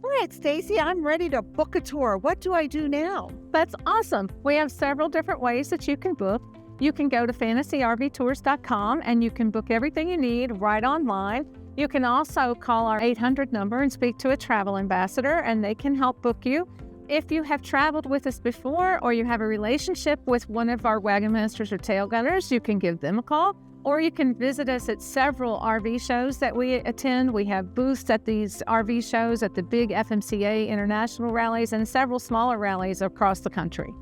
All right, Stacy, I'm ready to book a tour. What do I do now? That's awesome. We have several different ways that you can book. You can go to fantasyrvtours.com and you can book everything you need right online. You can also call our 800 number and speak to a travel ambassador, and they can help book you. If you have traveled with us before or you have a relationship with one of our wagon masters or tail gunners, you can give them a call, or you can visit us at several RV shows that we attend. We have booths at these RV shows, at the big FMCA international rallies, and several smaller rallies across the country.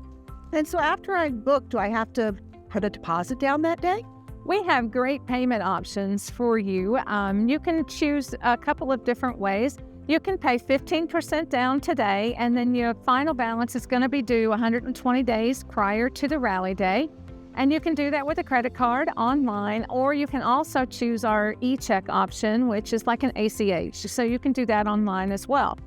And so after I book, do I have to put a deposit down that day? We have great payment options for you. You can choose a couple of different ways. You can pay 15% down today, and then your final balance is going to be due 120 days prior to the rally day. And you can do that with a credit card online, or you can also choose our e-check option, which is like an ACH. So you can do that online as well.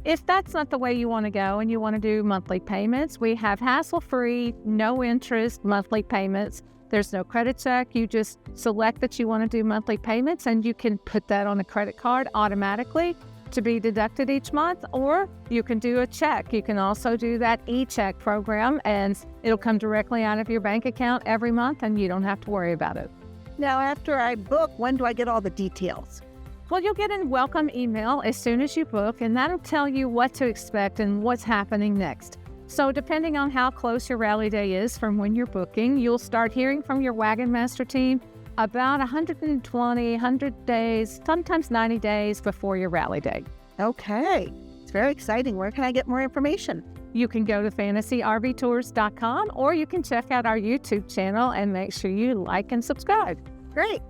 If that's not the way you want to go and you want to do monthly payments, we have hassle-free, no interest monthly payments. There's no credit check. You just select that you want to do monthly payments, and you can put that on a credit card automatically to be deducted each month, or you can do a check. You can also do that e-check program, and it'll come directly out of your bank account every month, and you don't have to worry about it. Now, after I book, when do I get all the details? Well, you'll get a welcome email as soon as you book, and that'll tell you what to expect and what's happening next. So depending on how close your rally day is from when you're booking, you'll start hearing from your wagon master team about 120, 100 days, sometimes 90 days before your rally day. Okay, it's very exciting. Where can I get more information? You can go to fantasyrvtours.com, or you can check out our YouTube channel and make sure you like and subscribe. Great.